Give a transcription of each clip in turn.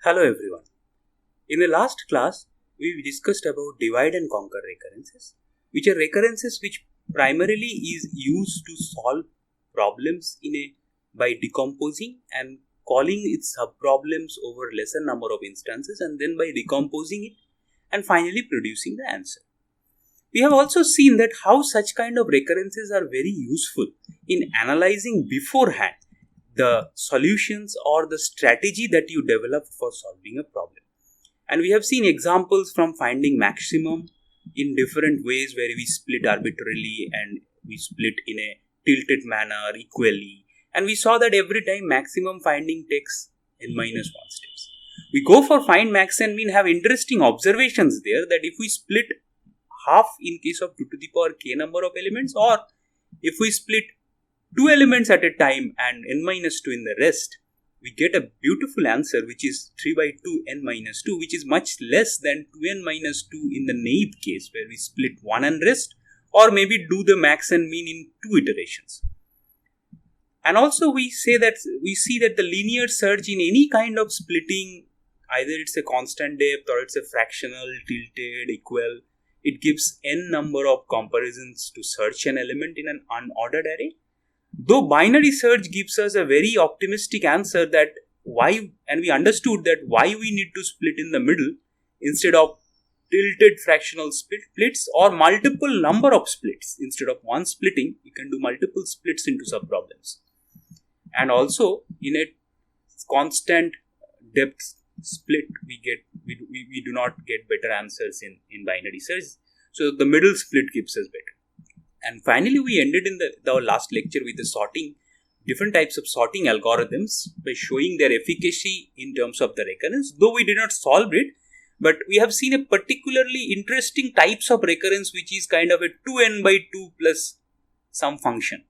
Hello everyone. In the last class, we discussed about divide and conquer recurrences, which are recurrences which primarily is used to solve problems by decomposing and calling its subproblems over lesser number of instances and then by decomposing it and finally producing the answer. We have also seen that how such kind of recurrences are very useful in analyzing beforehand the solutions or the strategy that you develop for solving a problem. And we have seen examples from finding maximum in different ways where we split arbitrarily and we split in a tilted manner equally. And we saw that every time maximum finding takes n-1 steps. We go for find max and mean, have interesting observations there that if we split half in case of 2 to the power k number of elements, or if we split 2 elements at a time and n-2 in the rest, we get a beautiful answer which is 3 by 2 n-2, which is much less than 2n-2 in the naive case where we split 1 and rest, or maybe do the max and mean in 2 iterations. And also we see that the linear search in any kind of splitting, either it's a constant depth or it's a fractional, tilted, equal, it gives n number of comparisons to search an element in an unordered array. Though binary search gives us a very optimistic answer that why, and we understood that why we need to split in the middle instead of tilted fractional splits or multiple number of splits. Instead of one splitting, we can do multiple splits into subproblems. And also in a constant depth split, we do not get better answers in binary search. So the middle split gives us better. And finally, we ended in our last lecture with the different types of sorting algorithms by showing their efficacy in terms of the recurrence. Though we did not solve it, but we have seen a particularly interesting types of recurrence which is kind of a 2n by 2 plus some function.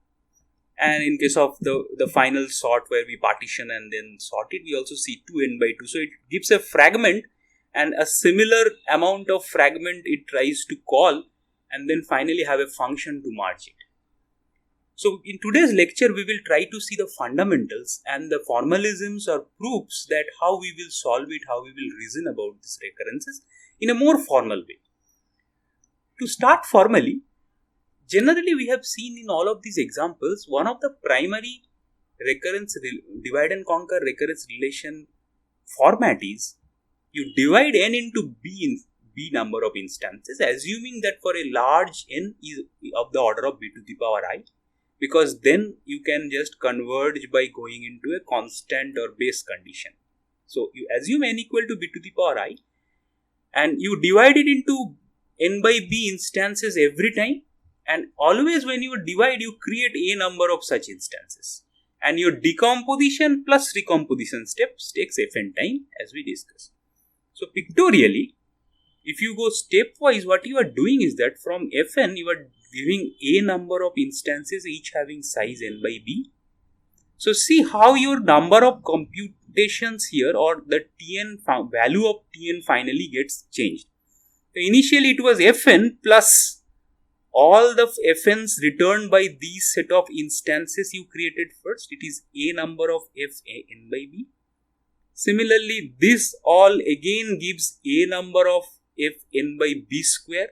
And in case of the final sort where we partition and then sort it, we also see 2n by 2. So it gives a fragment and a similar amount of fragment it tries to call, and then finally have a function to merge it. So in today's lecture, we will try to see the fundamentals and the formalisms or proofs that how we will solve it, how we will reason about these recurrences in a more formal way. To start formally, generally we have seen in all of these examples, one of the primary divide and conquer recurrence relation format is you divide n into b number of instances, assuming that for a large n is of the order of b to the power I, because then you can just converge by going into a constant or base condition. So you assume n equal to b to the power I and you divide it into n by b instances every time, and always when you divide you create a number of such instances, and your decomposition plus recomposition steps takes fn time as we discussed. So pictorially, if you go stepwise, what you are doing is that from fn, you are giving a number of instances, each having size n by b. So see how your number of computations here or the tn value of tn finally gets changed. So initially it was fn plus all the fn's returned by these set of instances you created first. It is a number of f a n by b. Similarly, this all again gives a number of f n by b square.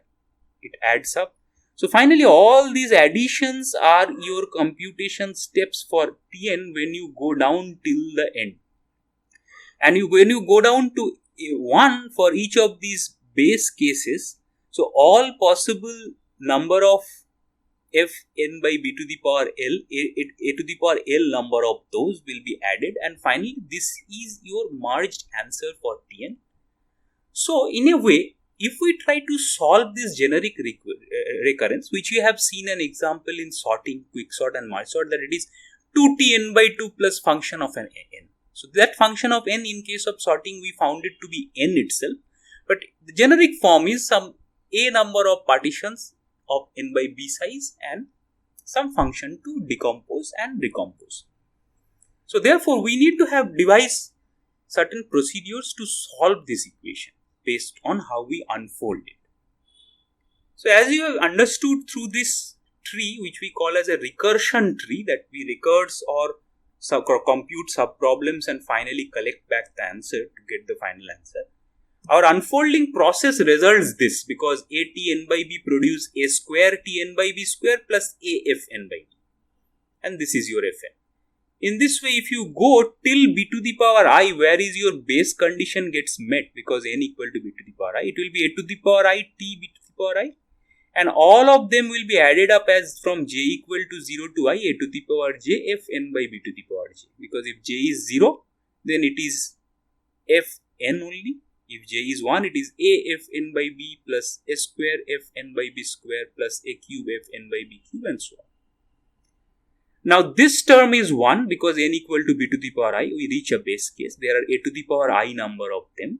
It adds up. So finally all these additions are your computation steps for tn when you go down till the end. And when you go down to 1 for each of these base cases, so all possible number of f n by b to the power l, a to the power l number of those will be added, and finally this is your merged answer for tn. So in a way, if we try to solve this generic recurrence, which we have seen an example in sorting, quicksort and merge sort, that it is 2tn by 2 plus function of an n. So that function of n in case of sorting we found it to be n itself, but the generic form is some a number of partitions of n by b size and some function to decompose and recompose. So therefore we need to have devise certain procedures to solve this equation based on how we unfold it. So as you have understood through this tree, which we call as a recursion tree, that we recurs or compute sub-problems and finally collect back the answer to get the final answer. Our unfolding process results this because a t n by b produce a square t n by b square plus a f n by b. And this is your fn. In this way, if you go till b to the power I, where is your base condition gets met because n equal to b to the power I, it will be a to the power I t b to the power I. And all of them will be added up as from j equal to 0 to I, a to the power j f n by b to the power j. Because if j is 0, then it is f n only. If j is 1, it is a f n by b plus a square f n by b square plus a cube f n by b cube and so on. Now this term is 1 because n equal to b to the power I, we reach a base case. There are a to the power I number of them.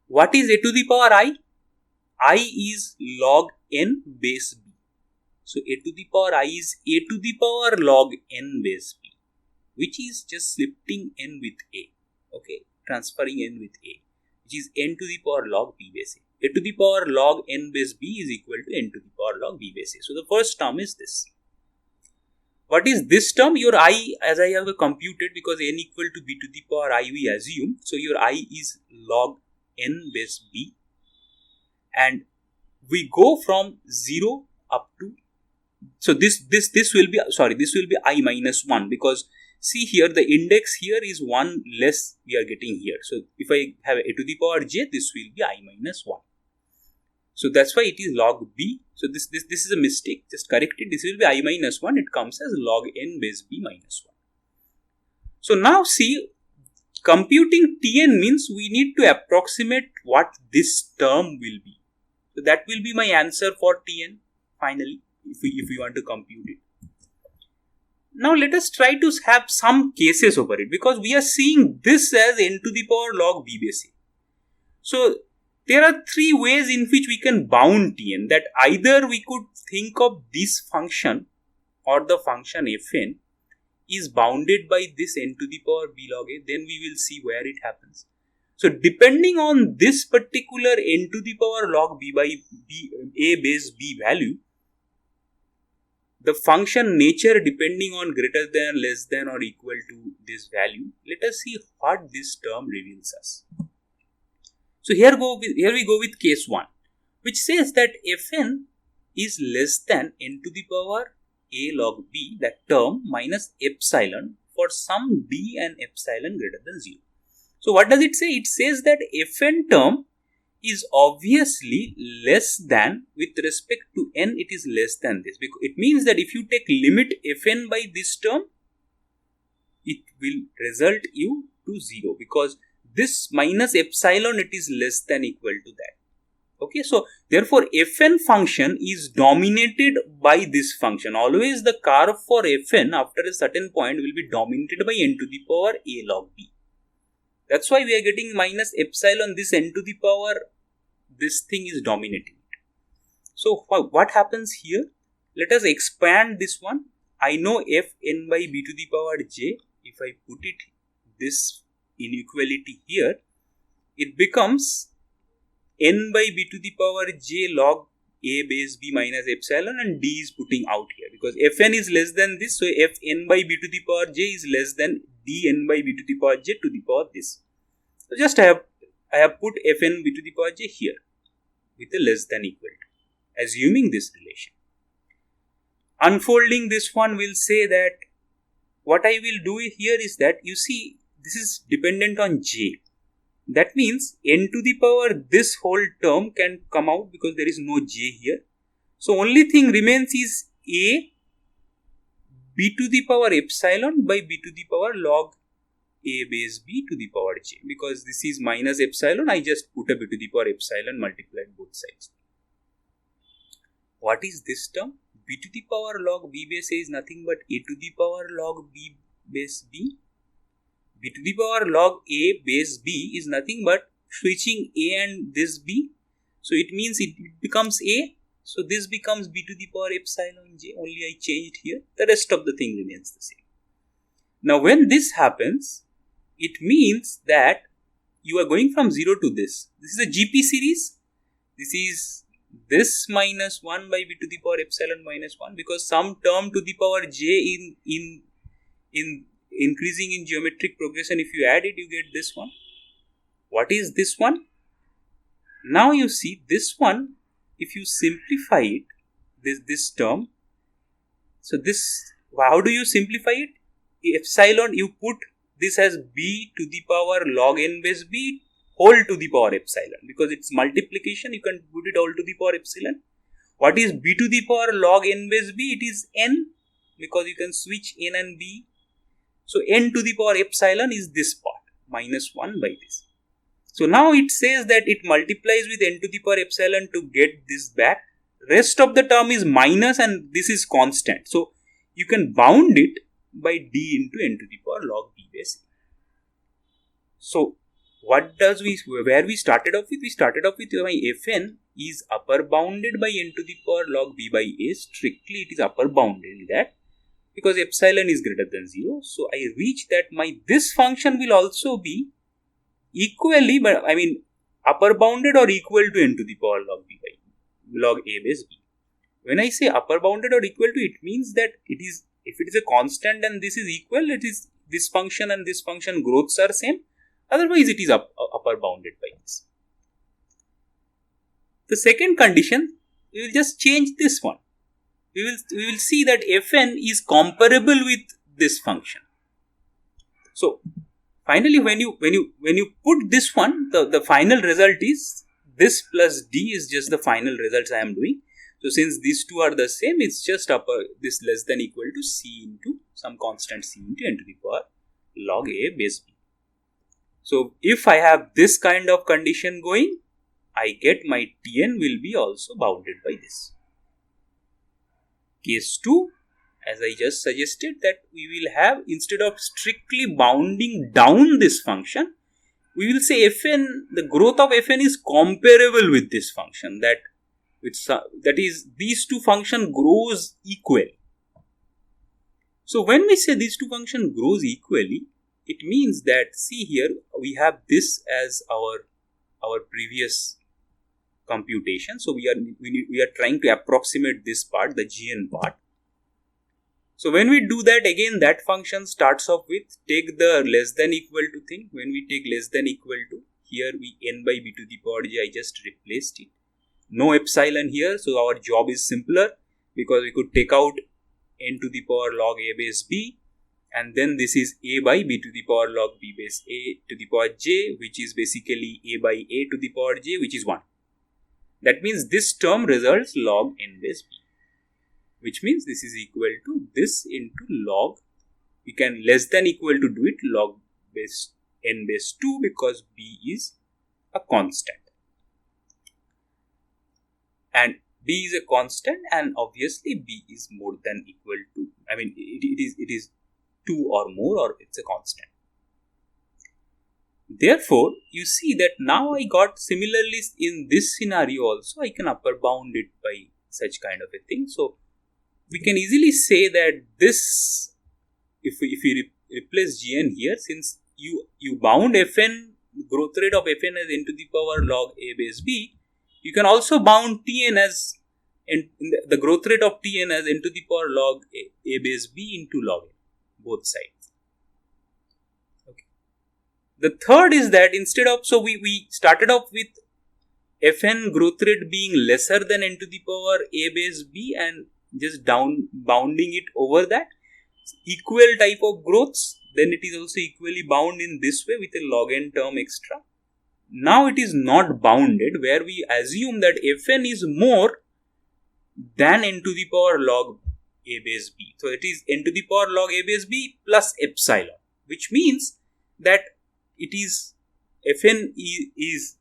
What is a to the power I? I is log n base b. So a to the power I is a to the power log n base b, which is just shifting n with a. Okay, transferring n with a, which is n to the power log b base a. A to the power log n base b is equal to n to the power log b base a. So the first term is this. What is this term? Your I, as I have computed, because n equal to b to the power I we assume. So your I is log n base b. And we go from 0 up to, so this will be, this will be I minus 1 because see here the index here is 1 less we are getting here. So if I have a to the power j, this will be I minus 1. So that's why it is log b. So this is a mistake, just correct it. This will be I minus 1, it comes as log n base b minus 1. So now see, computing Tn means we need to approximate what this term will be. So that will be my answer for Tn finally, if we want to compute it. Now let us try to have some cases over it because we are seeing this as n to the power log b base a. So there are three ways in which we can bound Tn, that either we could think of this function or the function fn is bounded by this n to the power b log a, then we will see where it happens. So depending on this particular n to the power log b by b, a base b value, the function nature depending on greater than, less than or equal to this value, let us see what this term reveals us. So here we go with case 1, which says that fn is less than n to the power a log b, that term, minus epsilon for some d and epsilon greater than 0. So what does it say? It says that fn term is obviously less than, with respect to n, it is less than this. Because it means that if you take limit fn by this term, it will result you to 0 because this minus epsilon, it is less than equal to that. Okay, so therefore fn function is dominated by this function. Always the curve for fn after a certain point will be dominated by n to the power a log b. That's why we are getting minus epsilon, this n to the power, this thing is dominating. So what happens here? Let us expand this one. I know fn by b to the power j. If I put it this inequality here, it becomes n by b to the power j log a base b minus epsilon, and d is putting out here because fn is less than this. So fn by b to the power j is less than dn by b to the power j to the power this. So just I have put fn b to the power j here with a less than equal to, assuming this relation. Unfolding this one will say that what I will do here is that, you see, this is dependent on j. That means n to the power this whole term can come out because there is no j here. So only thing remains is a b to the power epsilon by b to the power log a base b to the power j. Because this is minus epsilon, I just put a b to the power epsilon multiplied both sides. What is this term? B to the power log b base a is nothing but a to the power log b base b. B to the power log a base b is nothing but switching a and this b. So it means it becomes a. So this becomes b to the power epsilon j. Only I changed here. The rest of the thing remains the same. Now when this happens, it means that you are going from 0 to this. This is a GP series. This is this minus 1 by b to the power epsilon minus 1, because some term to the power j in in increasing in geometric progression, if you add it, you get this one. What is this one? Now you see this one, if you simplify it, this term. So this, how do you simplify it? Epsilon, you put this as b to the power log n base b whole to the power epsilon. Because it's multiplication, you can put it all to the power epsilon. What is b to the power log n base b? It is n, because you can switch n and b. So n to the power epsilon is this part, minus 1 by this. So now it says that it multiplies with n to the power epsilon to get this back. Rest of the term is minus and this is constant. So you can bound it by d into n to the power log b base a. So what does where we started off with? We started off with my fn is upper bounded by n to the power log b by a. Strictly it is upper bounded in that, because epsilon is greater than 0. So I reach that my this function will also be equally, but I mean upper bounded or equal to n to the power log b by log a base b. When I say upper bounded or equal to, it means that it is, if it is a constant and this is equal, it is this function and this function growths are same. Otherwise it is upper bounded by this. The second condition, we will just change this one. We will see that fn is comparable with this function. So finally, when you put this one, the final result is this plus d is just the final results I am doing. So since these two are the same, it's just this less than equal to c into some constant c into n to the power log a base b. So if I have this kind of condition going, I get my Tn will be also bounded by this. Case 2, as I just suggested, that we will have, instead of strictly bounding down this function, we will say fn, the growth of fn is comparable with this function, that is these two function grows equal. So when we say these two function grows equally, it means that, see here, we have this as our previous computation. So we are trying to approximate this part, the gn part. So when we do that, again that function starts off with, take the less than equal to thing. When we take less than equal to, here we n by b to the power j, I just replaced it. No epsilon here, so our job is simpler, because we could take out n to the power log a base b, and then this is a by b to the power log b base a to the power j, which is basically a by a to the power j, which is 1. That means this term results log n base b, which means this is equal to this into log, we can less than equal to do it, log base n base 2, because b is a constant. And b is a constant, and obviously b is more than equal to, I mean it is 2 or more, or it's a constant. Therefore, you see that now I got, similarly in this scenario also, I can upper bound it by such kind of a thing. So we can easily say that this, if we replace gn here, since you bound fn, growth rate of fn as n to the power log a base b, you can also bound tn as the growth rate of tn as n to the power log a base b into log n, both sides. Okay. The third is that instead of, so we started off with fn growth rate being lesser than n to the power a base b, and just bounding it over that equal type of growths, then it is also equally bound in this way with a log n term extra. Now it is not bounded, where we assume that fn is more than n to the power log a base b. So it is n to the power log a base b plus epsilon, which means that it is fn is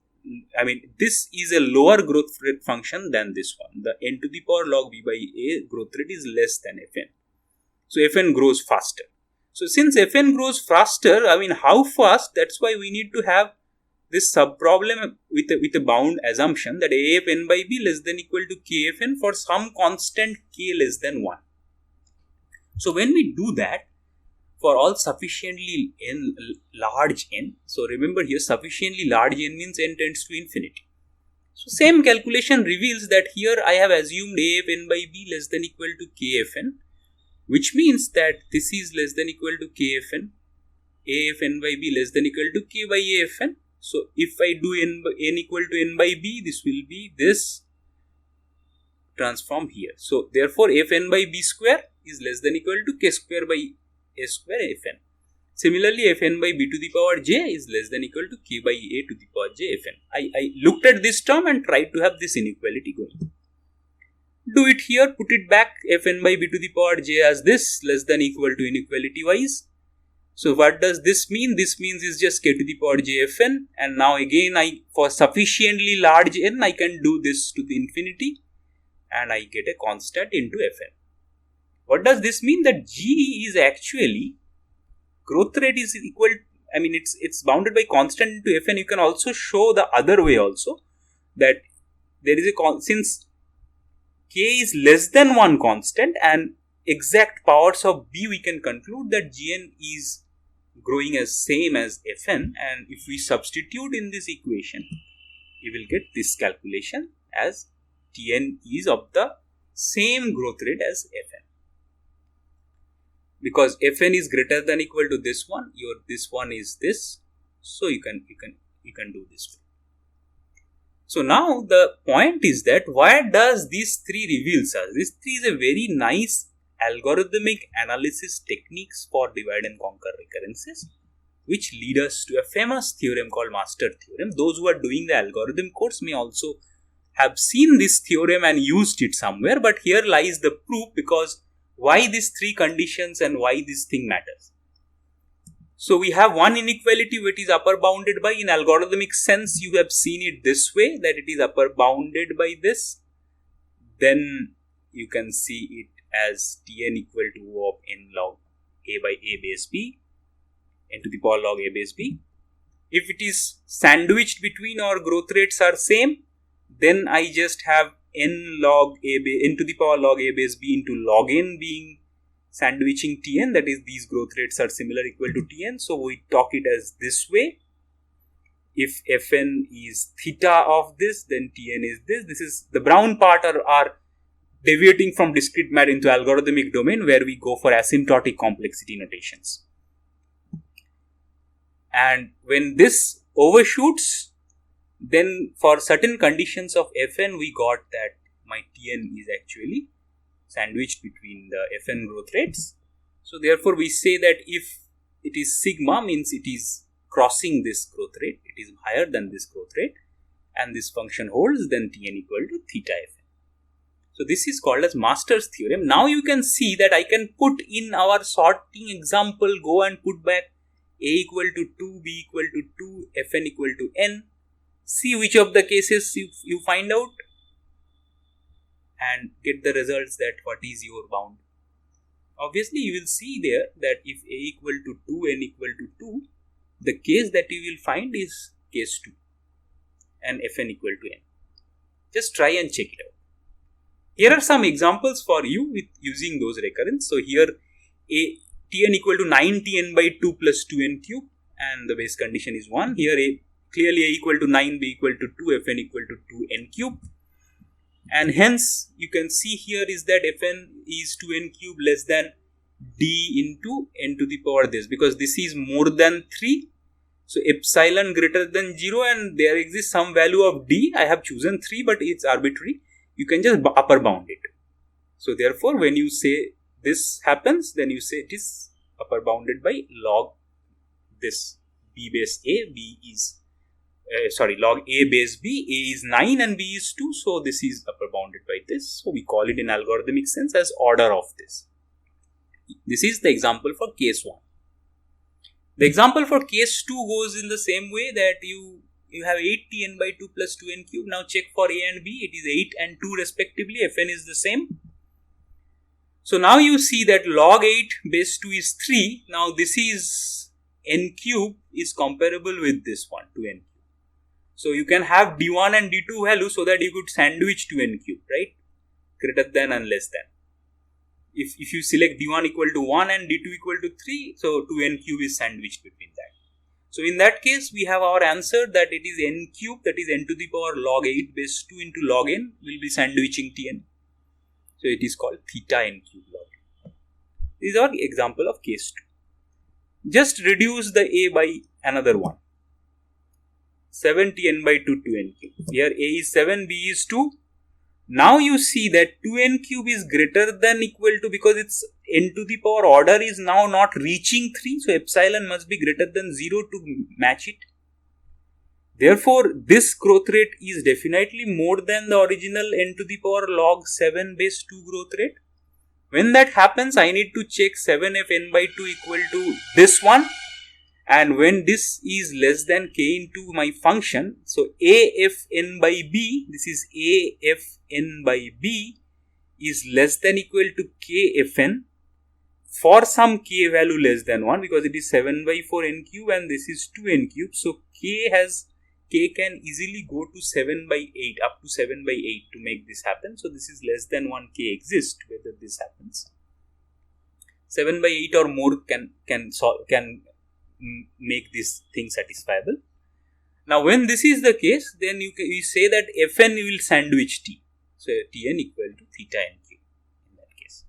I mean, this is a lower growth rate function than this one. The n to the power log b by a growth rate is less than fn. So fn grows faster. So since fn grows faster, I mean, how fast? That's why we need to have this sub problem with a bound assumption that a of n by b less than equal to k of n for some constant k less than 1. So when we do that, for all sufficiently large n, so remember here sufficiently large n means n tends to infinity. So same calculation reveals that here I have assumed a of n by b less than equal to k of n, which means that this is less than equal to kfn, a f n by b less than equal to k by a f n. So if I do n equal to n by b, this will be this transform here. So therefore f n by b square is less than equal to k square by a square f n. Similarly, f n by b to the power j is less than equal to k by a to the power j f n. I looked at this term and tried to have this inequality going. Do it here, put it back, f n by b to the power j as this, less than equal to inequality wise. So what does this mean? This means is just k to the power j f n, and now again for sufficiently large n I can do this to the infinity and I get a constant into f n. What does this mean? That g is actually, growth rate is equal, it's bounded by constant into f n. You can also show the other way also, that there is since k is less than one constant and exact powers of b, we can conclude that gn is growing as same as fn, and if we substitute in this equation, we will get this calculation as tn is of the same growth rate as fn. Because fn is greater than equal to this one, this one is this, so you can do this way. So now the point is that why does these three reveals us? These three is a very nice algorithmic analysis techniques for divide and conquer recurrences, which lead us to a famous theorem called master theorem. Those who are doing the algorithm course may also have seen this theorem and used it somewhere, but here lies the proof, because why these three conditions and why this thing matters. So we have one inequality which is upper bounded by, in algorithmic sense you have seen it this way, that it is upper bounded by this. Then you can see it as Tn equal to O of n log a by a base b, n to the power log a base b. If it is sandwiched between or growth rates are same, then I just have n to the power log a base b into log n being sandwiching Tn, that is these growth rates are similar equal to Tn. So we talk it as this way. If Fn is theta of this, then Tn is this. This is the brown part are deviating from discrete matter into algorithmic domain, where we go for asymptotic complexity notations. And when this overshoots, then for certain conditions of Fn, we got that my Tn is actually sandwiched between the Fn growth rates. So therefore we say that if it is sigma, means it is crossing this growth rate, it is higher than this growth rate, and this function holds, then Tn equal to theta Fn. So this is called as Master's theorem. Now you can see that I can put in our sorting example, go and put back a equal to 2, b equal to 2, Fn equal to n. See which of the cases you find out and get the results that what is your bound. Obviously you will see there that if a equal to 2, n equal to 2, the case that you will find is case 2 and Fn equal to n. Just try and check it out. Here are some examples for you with using those recurrence. So here Tn equal to 9Tn by 2 plus 2n cube, and the base condition is 1. Here clearly a equal to 9, b equal to 2, Fn equal to 2n cube. And hence you can see here is that Fn is 2n cube less than d into n to the power this, because this is more than 3. So epsilon greater than 0, and there exists some value of d. I have chosen 3, but it's arbitrary. You can just upper bound it. So therefore when you say this happens, then you say it is upper bounded by log this b base a, b is log a base b, a is 9 and b is 2, so this is upper bounded by this. So we call it in algorithmic sense as order of this. This is the example for case 1. The example for case 2 goes in the same way, that you have 8Tn by 2 plus 2n cube. Now check for a and b, it is 8 and 2 respectively, Fn is the same. So now you see that log 8 base 2 is 3. Now this is n cube is comparable with this one, 2n cube. So you can have d1 and d2 value so that you could sandwich 2n cube, right? Greater than and less than. If you select d1 equal to 1 and d2 equal to 3, so 2n cube is sandwiched between that. So in that case, we have our answer that it is n cube, that is n to the power log 8 base 2 into log n will be sandwiching Tn. So it is called theta n cube log n. This is our example of case 2. Just reduce the a by another one. 7tn by 2 2n cube. Here a is 7, b is 2. Now you see that 2n cube is greater than equal to, because its n to the power order is now not reaching 3. So epsilon must be greater than 0 to match it. Therefore, this growth rate is definitely more than the original n to the power log 7 base 2 growth rate. When that happens, I need to check 7f n by 2 equal to this one. And when this is less than k into my function, so af n by b, this is af n by b is less than equal to k fn for some k value less than 1, because it is 7 by 4 n cube and this is 2 n cube. So k can easily go to 7 by 8, up to 7 by 8 to make this happen. So this is less than 1 k exists whether this happens. 7 by 8 or more can make this thing satisfiable. Now when this is the case, then you say that fn will sandwich t. So tn equal to theta n cube in that case.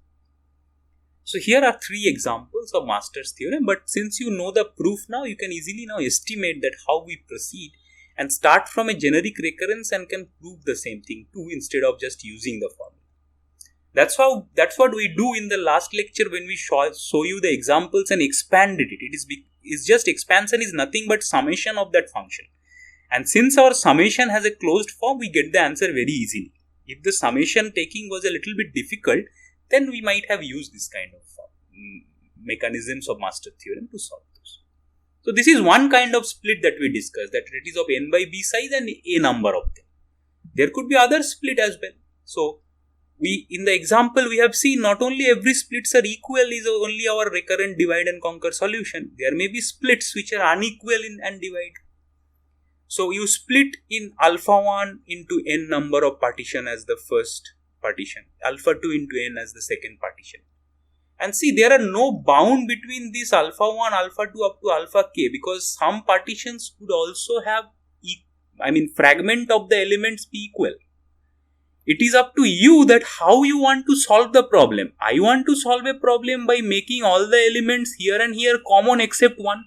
So here are 3 examples of Master's theorem, but since you know the proof now, you can easily now estimate that how we proceed and start from a generic recurrence and can prove the same thing too, instead of just using the formula. That's what we do in the last lecture when we show you the examples and expanded it. It's just expansion is nothing but summation of that function. And since our summation has a closed form, we get the answer very easily. If the summation taking was a little bit difficult, then we might have used this kind of mechanisms of master theorem to solve those. So this is one kind of split that we discussed, that it is of n by b size and a number of them. There could be other split as well. So in the example we have seen, not only every splits are equal is only our recurrent divide and conquer solution. There may be splits which are unequal in and divide. So you split in alpha 1 into n number of partition as the first partition, alpha 2 into n as the second partition. And see, there are no bound between this alpha 1, alpha 2 up to alpha k, because some partitions could also have, fragment of the elements be equal. It is up to you that how you want to solve the problem. I want to solve a problem by making all the elements here and here common except one.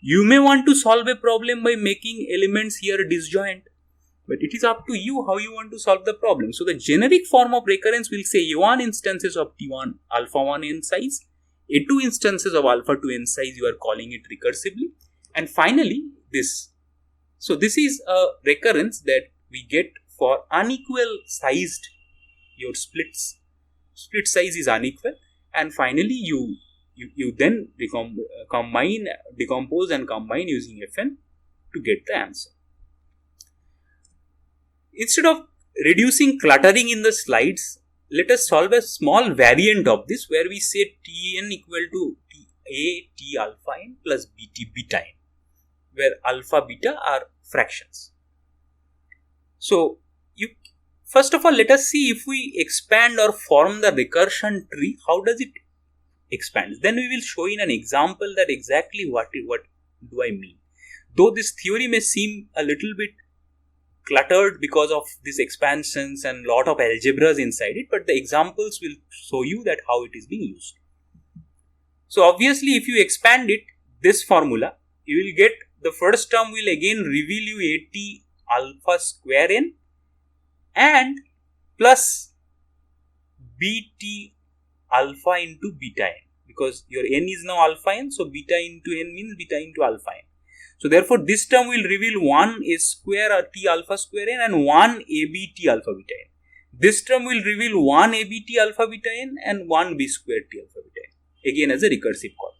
You may want to solve a problem by making elements here disjoint. But it is up to you how you want to solve the problem. So the generic form of recurrence will say A1 instances of T1 alpha 1 n size, A2 instances of alpha 2 n size, you are calling it recursively. And finally this. So this is a recurrence that we get for unequal sized, your split size is unequal, and finally you then decompose and combine using Fn to get the answer. Instead of reducing cluttering in the slides, let us solve a small variant of this where we say Tn equal to A T alpha n plus Bt beta n, where alpha beta are fractions. So first of all, let us see if we expand or form the recursion tree, how does it expand? Then we will show in an example that exactly what do I mean. Though this theory may seem a little bit cluttered because of these expansions and lot of algebras inside it, but the examples will show you that how it is being used. So obviously, if you expand it, this formula, you will get the first term will again reveal you At alpha square n and plus Bt alpha into beta n, because your n is now alpha n, so beta into n means beta into alpha n. So therefore this term will reveal 1 a square or T alpha square n and 1 abt alpha beta n. This term will reveal 1 abt alpha beta n and 1 b square T alpha beta n, again as a recursive call.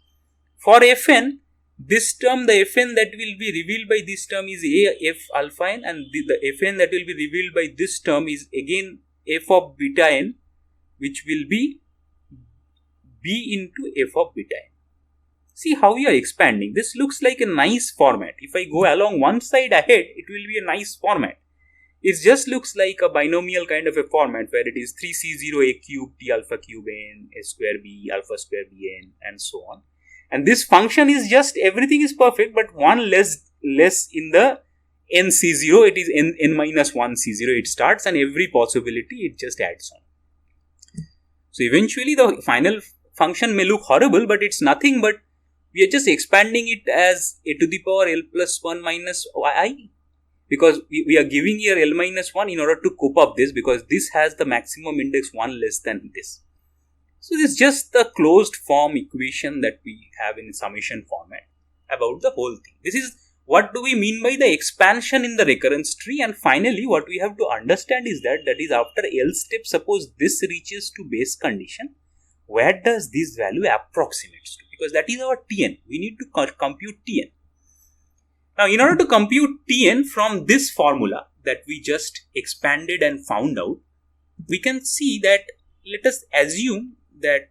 For Fn, this term, the Fn that will be revealed by this term is a f alpha n, and the Fn that will be revealed by this term is again f of beta n, which will be b into f of beta n. See how we are expanding. This looks like a nice format. If I go along one side ahead, it will be a nice format. It just looks like a binomial kind of a format where it is 3c0 a cube t alpha cube n, a square b, alpha square b n, and so on. And this function is just, everything is perfect, but one less in the nc0, it is n minus 1 c0 it starts, and every possibility it just adds on. So eventually the final function may look horrible, but it's nothing but we are just expanding it as a to the power L plus 1 minus I. Because we are giving here L minus 1 in order to cope up this, because this has the maximum index 1 less than this. So this is just the closed form equation that we have in summation format about the whole thing. This is what do we mean by the expansion in the recurrence tree. And finally, what we have to understand is that is after L step, suppose this reaches to base condition, where does this value approximates to? Because that is our Tn. We need to compute Tn. Now, in order to compute Tn from this formula that we just expanded and found out, we can see that, let us assume that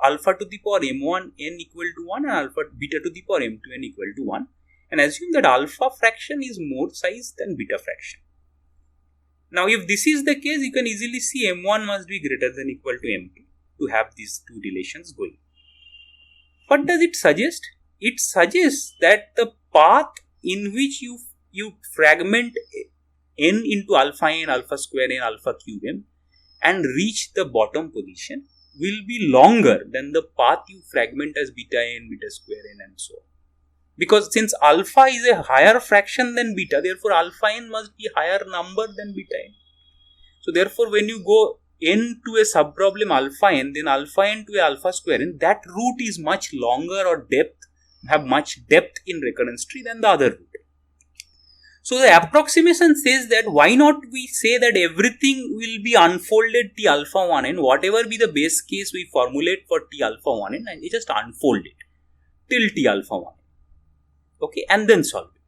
alpha to the power m1 n equal to 1 and alpha beta to the power m2 n equal to 1, and assume that alpha fraction is more size than beta fraction. Now, if this is the case, you can easily see m1 must be greater than equal to m2 to have these two relations going. What does it suggest? It suggests that the path in which you fragment n into alpha n, alpha square n, alpha cube m and reach the bottom position will be longer than the path you fragment as beta n, beta square n and so on. Because since alpha is a higher fraction than beta, therefore alpha n must be higher number than beta n. So therefore when you go n to a subproblem alpha n, then alpha n to a alpha square n, that route is much longer or have much depth in recurrence tree than the other route. So the approximation says that why not we say that everything will be unfolded T alpha 1n, whatever be the base case we formulate for T alpha 1n, and we just unfold it till T alpha 1n. Okay, and then solve it.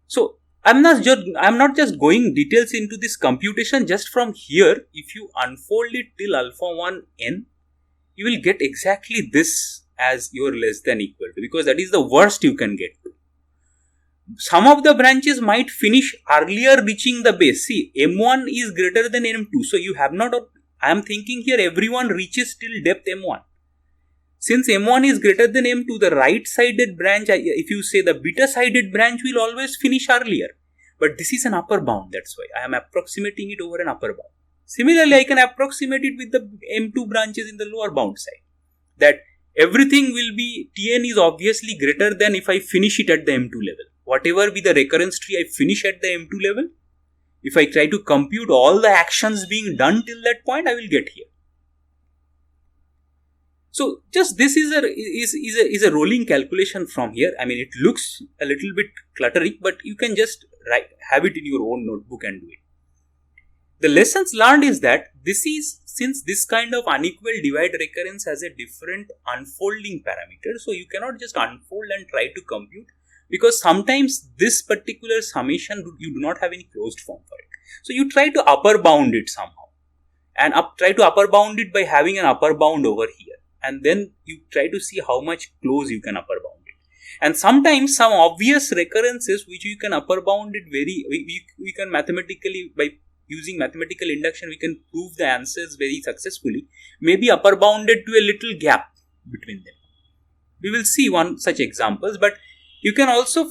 So I'm not just going details into this computation. Just from here, if you unfold it till alpha 1n, you will get exactly this as your less than equal to, because that is the worst you can get to. Some of the branches might finish earlier reaching the base. See, m1 is greater than m2. So you have not, I am thinking here everyone reaches till depth m1. Since m1 is greater than m2, the right-sided branch, if you say the beta-sided branch will always finish earlier. But this is an upper bound, that's why I am approximating it over an upper bound. Similarly, I can approximate it with the m2 branches in the lower bound side. That everything will be, Tn is obviously greater than if I finish it at the m2 level. Whatever be the recurrence tree I finish at the m2 level, if I try to compute all the actions being done till that point, I will get here. So just this is a rolling calculation from here. I mean, it looks a little bit cluttery, but you can just have it in your own notebook and do it. The lessons learned is that since this kind of unequal divide recurrence has a different unfolding parameter, so you cannot just unfold and try to compute, because sometimes this particular summation you do not have any closed form for it. So you try to upper bound it somehow, and try to upper bound it by having an upper bound over here. And then you try to see how much close you can upper bound it. And sometimes some obvious recurrences which you can upper bound it we can mathematically, by using mathematical induction, we can prove the answers very successfully, may be upper bounded to a little gap between them. We will see one such examples, but you can also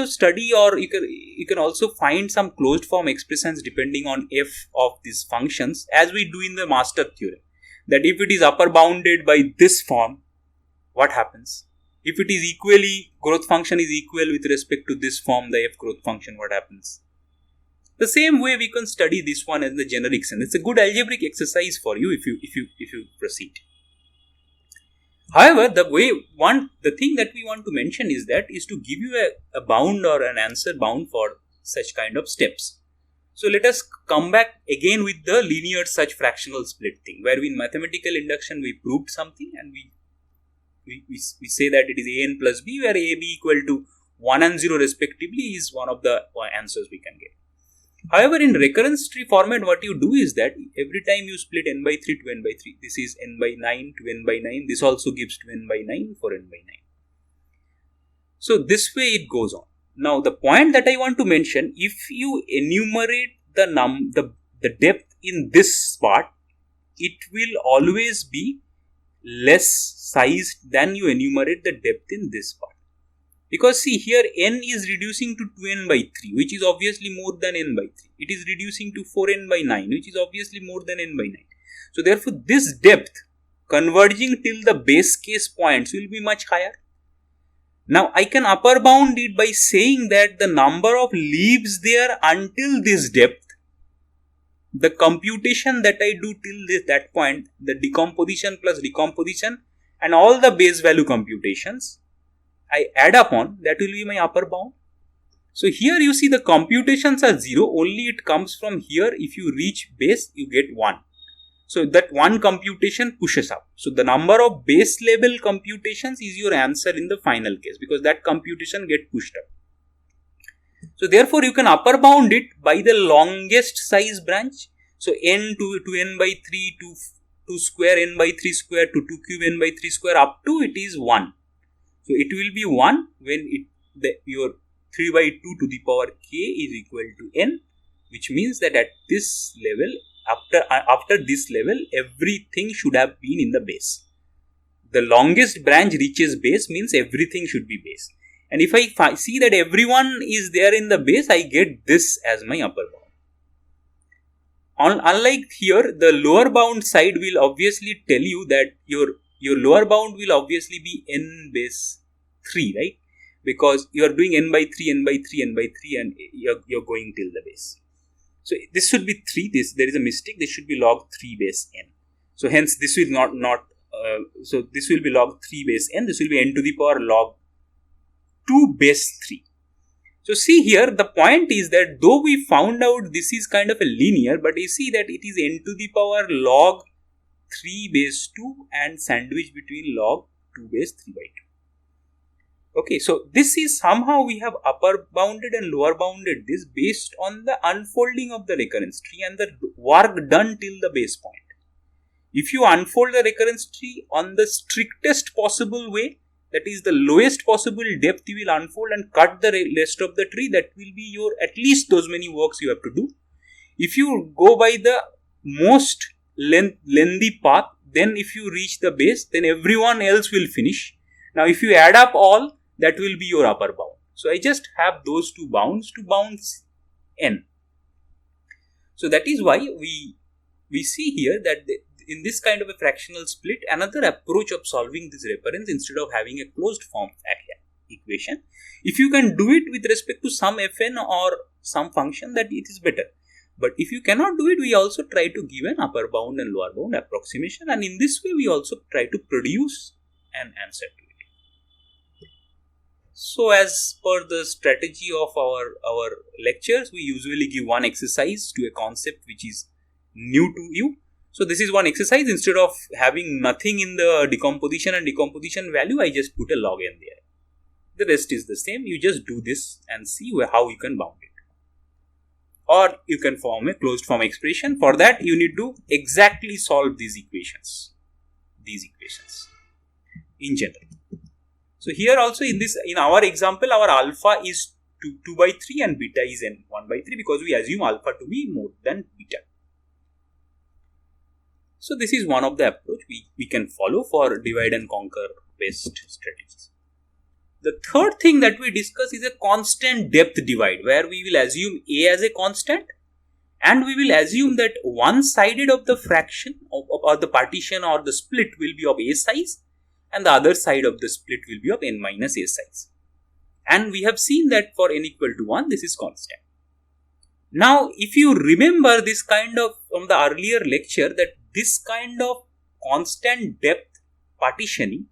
study, or you can also find some closed form expressions depending on f of these functions, as we do in the master theorem. That if it is upper bounded by this form, what happens? If it is equally, growth function is equal with respect to this form, the f growth function, what happens? The same way we can study this one in the generic sense. It's a good algebraic exercise for you if you proceed. However, the thing that we want to mention is to give you a bound or an answer bound for such kind of steps. So let us come back again with the linear such fractional split thing, where in mathematical induction we proved something and we say that it is an plus b, where ab equal to 1 and 0 respectively is one of the answers we can get. However, in recurrence tree format, what you do is that every time you split n by 3 to n by 3, this is n by 9 to n by 9, this also gives to n by 9 for n by 9. So this way it goes on. Now, the point that I want to mention, if you enumerate the depth in this part, it will always be less sized than you enumerate the depth in this part. Because see, here n is reducing to 2n by 3, which is obviously more than n by 3. It is reducing to 4n by 9, which is obviously more than n by 9. So therefore, this depth converging till the base case points will be much higher. Now I can upper bound it by saying that the number of leaves there until this depth, the computation that I do till that point, the decomposition plus decomposition and all the base value computations, I add upon, that will be my upper bound. So here you see the computations are 0, only it comes from here. If you reach base, you get 1. So that one computation pushes up. So the number of base level computations is your answer in the final case, because that computation get pushed up. So therefore you can upper bound it by the longest size branch. So n to n by 3 to 2 square n by 3 square to 2 cube n by 3 square up to it is 1. So it will be 1 when your 3 by 2 to the power k is equal to n, which means that at this level, after this level, everything should have been in the base. The longest branch reaches base means everything should be base. And if I see that everyone is there in the base, I get this as my upper bound. Unlike here, the lower bound side will obviously tell you that your lower bound will obviously be n base 3, right? Because you are doing n by 3, n by 3, n by 3 and you're going till the base. So this should be 3, there is a mistake, this should be log 3 base n. So hence this will so this will be log 3 base n, this will be n to the power log 2 base 3. So see here, the point is that though we found out this is kind of a linear, but you see that it is n to the power log 3 base 2 and sandwich between log 2 base 3 by 2. Okay, so this is somehow we have upper bounded and lower bounded this based on the unfolding of the recurrence tree and the work done till the base point. If you unfold the recurrence tree on the strictest possible way, that is the lowest possible depth you will unfold and cut the rest of the tree, that will be your at least those many works you have to do. If you go by the most lengthy path, then if you reach the base, then everyone else will finish. Now if you add up all, that will be your upper bound. So I just have those two bounds to bounds n. So that is why we see here that in this kind of a fractional split, another approach of solving this recurrence instead of having a closed form equation, if you can do it with respect to some fn or some function, that it is better. But if you cannot do it, we also try to give an upper bound and lower bound approximation, and in this way we also try to produce an answer to it. So as per the strategy of our lectures, we usually give one exercise to a concept which is new to you. So this is one exercise. Instead of having nothing in the decomposition and decomposition value, I just put a log n there. The rest is the same. You just do this and see how you can bound it. Or you can form a closed form expression. For that, you need to exactly solve these equations in general. So here also in our example, our alpha is 2 by 3 and beta is n 1 by 3 because we assume alpha to be more than beta. So this is one of the approach we can follow for divide and conquer based strategies. The third thing that we discuss is a constant depth divide, where we will assume A as a constant and we will assume that one sided of the fraction or the partition or the split will be of A size and the other side of the split will be of n minus A size. And we have seen that for n equal to 1, this is constant. Now, if you remember this kind of from the earlier lecture, that this kind of constant depth partitioning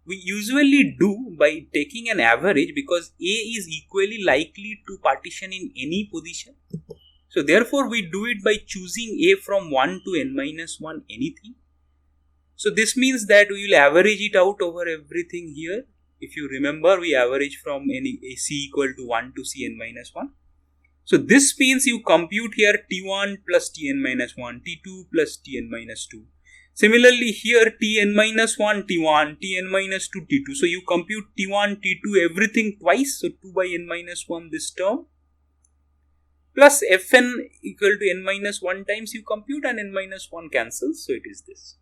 we usually do by taking an average, because A is equally likely to partition in any position. So therefore we do it by choosing A from 1 to n minus 1 anything. So this means that we will average it out over everything here. If you remember, we average from C equal to 1 to Cn minus 1. So this means you compute here T1 plus Tn minus 1, T2 plus Tn minus 2. Similarly here Tn minus 1 T1, Tn minus 2 T2. So you compute T1, T2 everything twice. So 2 by n minus 1 this term. Plus Fn equal to n minus 1 times you compute and n minus 1 cancels. So it is this.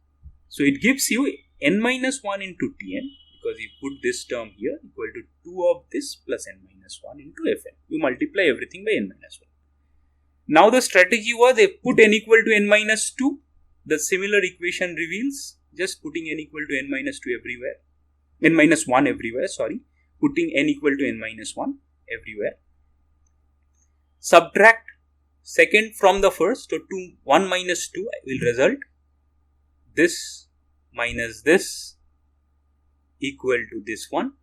So it gives you n minus 1 into Tn, because you put this term here equal to 2 of this plus n minus 1 into Fn. You multiply everything by n minus 1. Now the strategy was put n equal to n minus 2. The similar equation reveals just putting n equal to n minus 2 everywhere, n minus 1 everywhere, putting n equal to n minus 1 everywhere. Subtract second from the first, so 1 minus 2 will result this minus this equal to this one.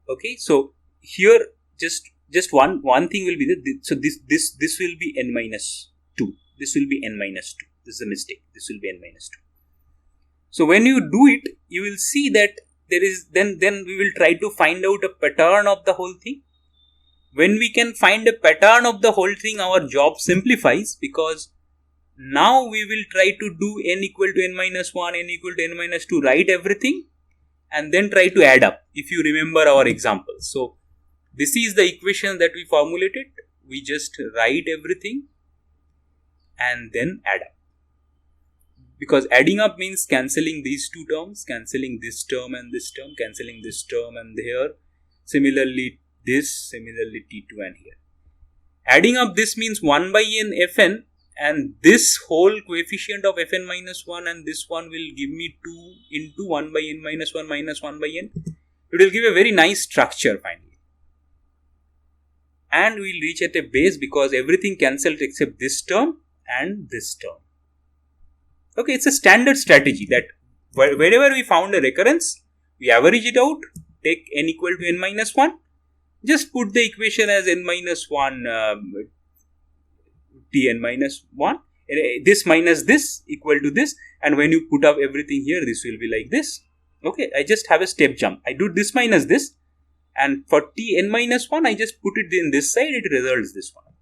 Okay, so here just one thing will be that, so this will be n minus 2. This will be n minus 2. This is a mistake. This will be n minus 2. So when you do it, you will see that there is, then we will try to find out a pattern of the whole thing. When we can find a pattern of the whole thing, our job simplifies, because now we will try to do n equal to n minus 1, n equal to n minus 2, write everything and then try to add up, if you remember our example. So this is the equation that we formulated. We just write everything and then add up. Because adding up means cancelling these two terms, cancelling this term and this term, cancelling this term and here. Similarly this, similarly T2 and here. Adding up this means 1 by n Fn, and this whole coefficient of Fn minus 1 and this one will give me 2 into 1 by n minus 1 minus 1 by n. It will give a very nice structure finally. And we will reach at a base because everything cancelled except this term and this term. Okay, it's a standard strategy that wherever we found a recurrence, we average it out, take n equal to n minus 1, just put the equation as n minus 1 Tn minus 1, this minus this equal to this, and when you put up everything here, this will be like this. Okay, I just have a step jump. I do this minus this, and for Tn minus 1, I just put it in this side, it results this one.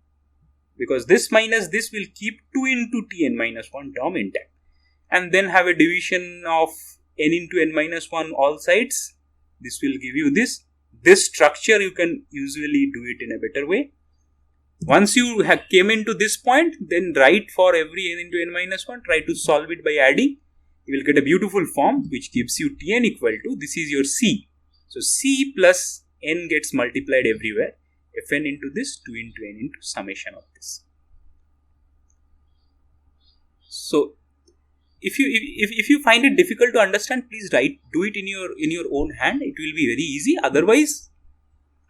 Because this minus this will keep 2 into Tn minus 1 term intact. And then have a division of n into n minus 1 all sides. This will give you this. This structure you can usually do it in a better way. Once you came into this point, then write for every n into n minus 1, try to solve it by adding. You will get a beautiful form which gives you Tn equal to, this is your C. So C plus n gets multiplied everywhere. Fn into this, 2 into n into summation of this. So if you find it difficult to understand, please do it in your own hand. It will be very easy. Otherwise,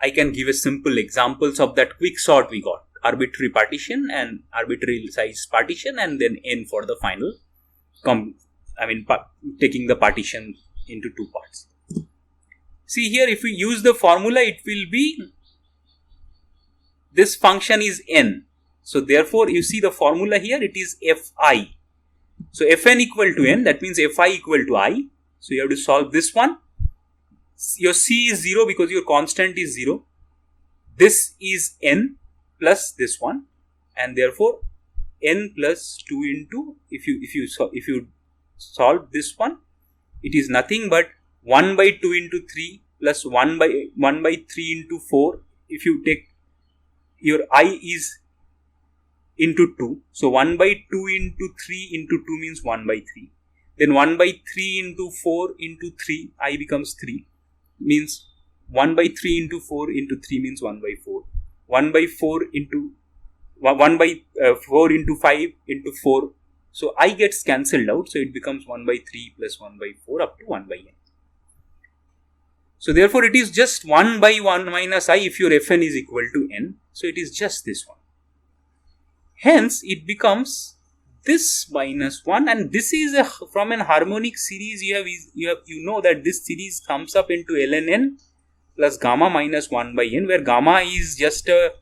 I can give a simple examples of that quick sort we got. Arbitrary partition and arbitrary size partition, and then n for the final. Taking the partition into two parts. See here, if we use the formula, it will be, this function is n. So therefore, you see the formula here, it is fi. So Fn equal to n, that means Fi equal to I. So you have to solve this one. Your C is 0 because your constant is 0. This is n plus this one, and therefore n plus 2 into, if you solve this one, it is nothing but 1 by 2 into 3 plus 1 by 3 into 4. If you take your I is into 2. So 1 by 2 into 3 into 2 means 1 by 3. Then 1 by 3 into 4 into 3, I becomes 3. Means 1 by 3 into 4 into 3 means 1 by 4. 1 by 4 into 4 into 5 into 4. So I gets cancelled out. So it becomes 1 by 3 plus 1 by 4 up to 1 by n. So therefore it is just 1 by 1 minus I if your Fn is equal to n. So it is just this one. Hence, it becomes this minus 1, and this is from an harmonic series. You know that this series comes up into ln n plus gamma minus 1 by n, where gamma is just a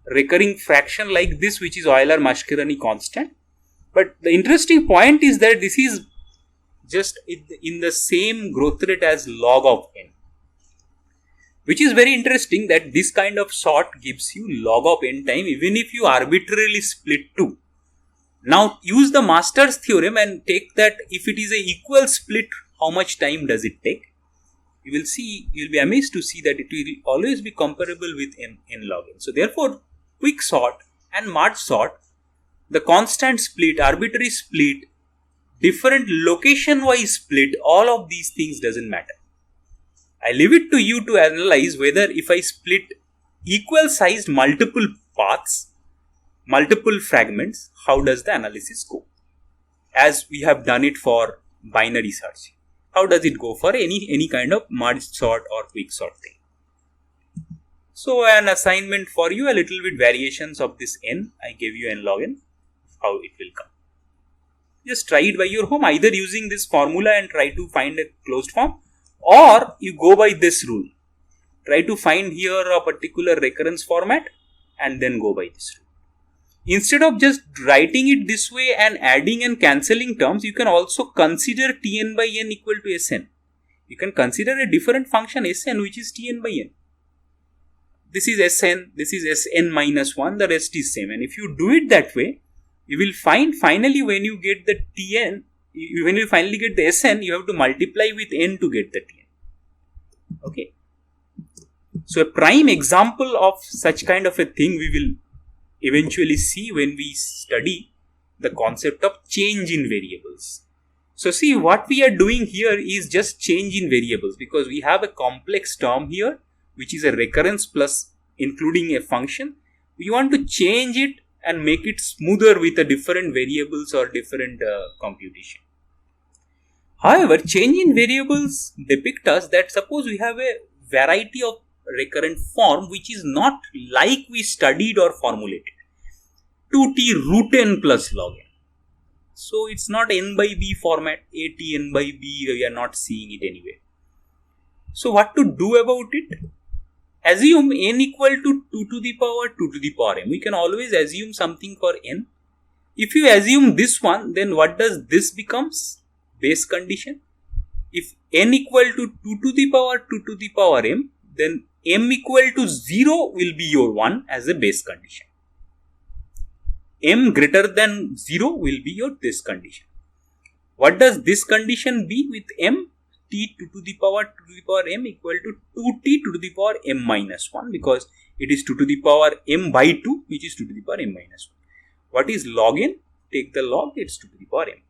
recurring fraction like this, which is Euler-Mascherani constant. But the interesting point is that this is just in the same growth rate as log of n, which is very interesting that this kind of sort gives you log of n time even if you arbitrarily split 2. Now use the master's theorem and take that if it is a equal split, how much time does it take? You will be amazed to see that it will always be comparable with n log n. So therefore, quick sort and merge sort, the constant split, arbitrary split, different location wise split, all of these things doesn't matter. I leave it to you to analyze whether if I split equal sized multiple paths, multiple fragments, how does the analysis go? As we have done it for binary search. How does it go for any kind of merge sort or quick sort thing? So an assignment for you, a little bit variations of this n. I gave you n log n, how it will come. Just try it by your home, either using this formula and try to find a closed form, or you go by this rule. Try to find here a particular recurrence format and then go by this rule. Instead of just writing it this way and adding and cancelling terms, you can also consider Tn by n equal to Sn. You can consider a different function Sn, which is Tn by n. This is Sn, this is Sn minus 1, the rest is same. And if you do it that way, you will find finally when you get the Tn, when you finally get the Sn, you have to multiply with n to get the Tn. Okay. So a prime example of such kind of a thing we will eventually see when we study the concept of change in variables. So see, what we are doing here is just change in variables, because we have a complex term here which is a recurrence plus including a function. We want to change it and make it smoother with a different variables or different computation. However, change in variables depict us that suppose we have a variety of recurrent form which is not like we studied or formulated. 2t root n plus log n. So it's not n by b format, at n by b, we are not seeing it anywhere. So what to do about it? Assume n equal to 2 to the power 2 to the power m. We can always assume something for n. If you assume this one, then what does this becomes? Base condition. If n equal to 2 to the power 2 to the power m, then m equal to 0 will be your 1 as a base condition. M greater than 0 will be your this condition. What does this condition be with m? T 2 to the power m equal to 2t to the power m minus 1, because it is 2 to the power m by 2, which is 2 to the power m minus 1. What is log n? Take the log, it's 2 to the power m.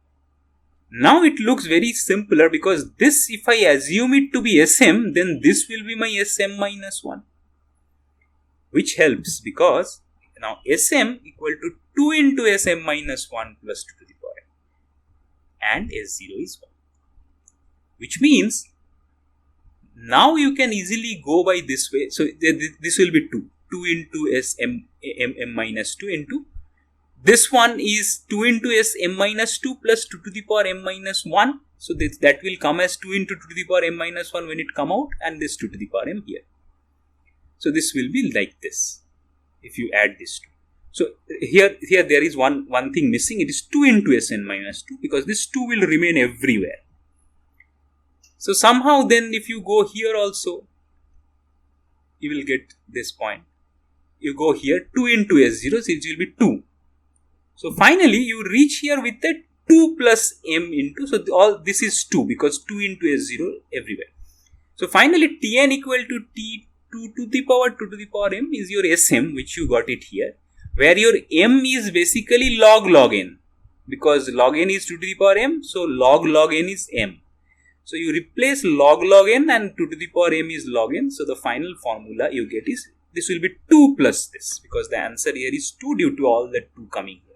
Now it looks very simpler, because this, if I assume it to be Sm, then this will be my Sm minus 1. Which helps, because now Sm equal to 2 into Sm minus 1 plus 2 to the power m. And S0 is 1. Which means, now you can easily go by this way. So this will be 2. 2 into Sm m minus 2 into. This one is 2 into Sm minus 2 plus 2 to the power m minus 1. So that will come as 2 into 2 to the power m minus 1 when it come out, and this 2 to the power m here. So this will be like this, if you add this 2. So here there is one thing missing. It is 2 into Sn minus 2, because this 2 will remain everywhere. So somehow then if you go here also, you will get this point. You go here 2 into S0, so it will be 2. So finally you reach here with a 2 plus m into, so all this is 2, because 2 into S0 everywhere. So finally Tn equal to T 2 to the power 2 to the power m is your Sm, which you got it here, where your m is basically log n, because log n is 2 to the power m, so log n is m. So you replace log n and 2 to the power m is log n, so the final formula you get is, this will be 2 plus this, because the answer here is 2 due to all the 2 coming here.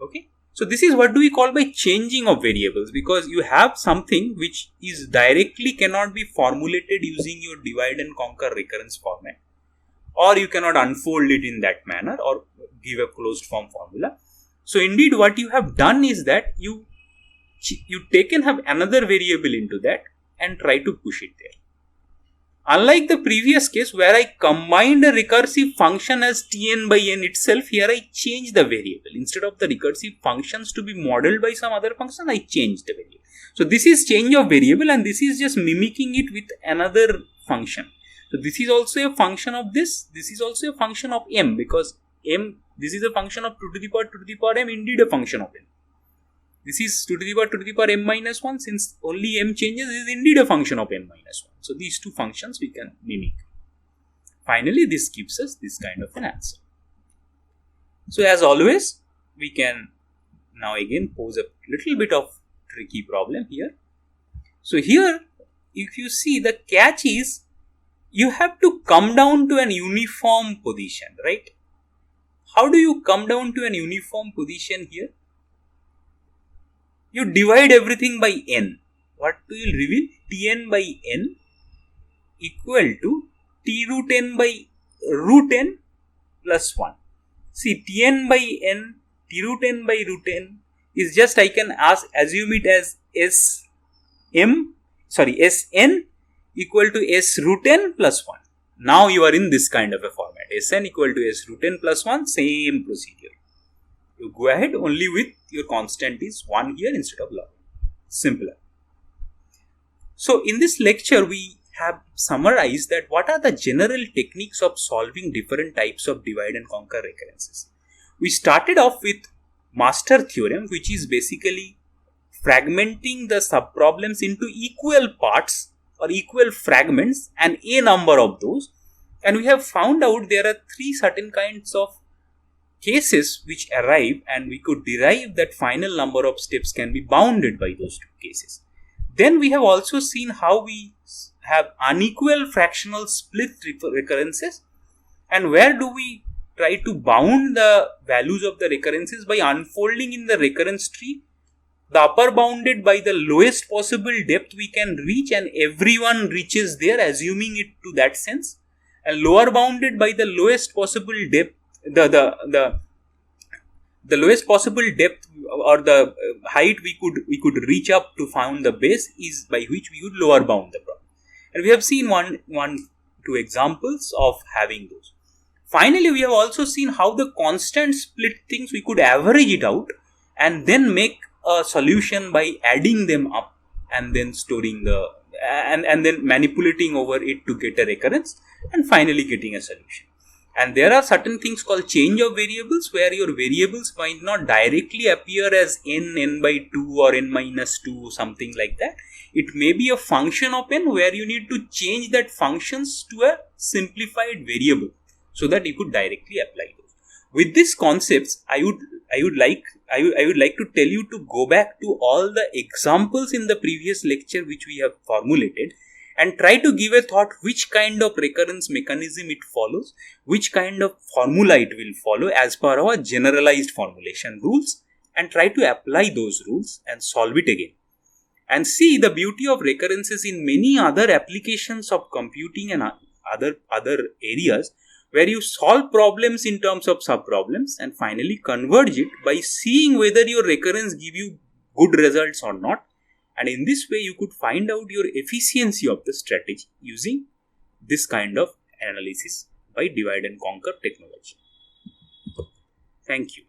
Okay, so this is what do we call by changing of variables, because you have something which is directly cannot be formulated using your divide and conquer recurrence format, or you cannot unfold it in that manner or give a closed form formula. So indeed what you have done is that you have another variable into that and try to push it there. Unlike the previous case where I combined a recursive function as Tn by n itself, here I change the variable. Instead of the recursive functions to be modeled by some other function, I change the variable. So this is change of variable, and this is just mimicking it with another function. So this is also a function of this. This is also a function of m, because m, this is a function of 2 to the power m, indeed a function of m. This is 2 to the power m minus 1, since only m changes, is indeed a function of m minus 1. So these two functions we can mimic. Finally, this gives us this kind of an answer. So as always, we can now again pose a little bit of tricky problem here. So here, if you see, the catch is, you have to come down to an uniform position, right? How do you come down to an uniform position here? you divide everything by n. What do you reveal? Tn by n equal to t root n by root n plus 1. See, Tn by n, T root n by root n is just, I can assume it as Sn equal to S root n plus 1. Now you are in this kind of a format. Sn equal to S root n plus 1, same procedure. You go ahead only with your constant is 1 here instead of log. Simpler. So in this lecture, we have summarized that what are the general techniques of solving different types of divide and conquer recurrences. We started off with master theorem, which is basically fragmenting the subproblems into equal parts or equal fragments and a number of those. And we have found out there are 3 certain kinds of cases which arrive, and we could derive that final number of steps can be bounded by those 2 cases. Then we have also seen how we have unequal fractional split recurrences, and where do we try to bound the values of the recurrences by unfolding in the recurrence tree. The upper bounded by the lowest possible depth we can reach, and everyone reaches there, assuming it to that sense, and lower bounded by the lowest possible depth, the lowest possible depth or the height we could reach up to find the base is by which we would lower bound the problem. And we have seen two examples of having those. Finally, we have also seen how the constant split things we could average it out and then make a solution by adding them up and then storing and then manipulating over it to get a recurrence and finally getting a solution. And there are certain things called change of variables, where your variables might not directly appear as n by 2 or n minus 2, something like that. It may be a function of n where you need to change that functions to a simplified variable so that you could directly apply those. With these concepts, I would like to tell you to go back to all the examples in the previous lecture which we have formulated, and try to give a thought which kind of recurrence mechanism it follows, which kind of formula it will follow as per our generalized formulation rules, and try to apply those rules and solve it again. And see the beauty of recurrences in many other applications of computing and other areas, where you solve problems in terms of subproblems and finally converge it by seeing whether your recurrence give you good results or not. And in this way, you could find out your efficiency of the strategy using this kind of analysis by divide and conquer technology. Thank you.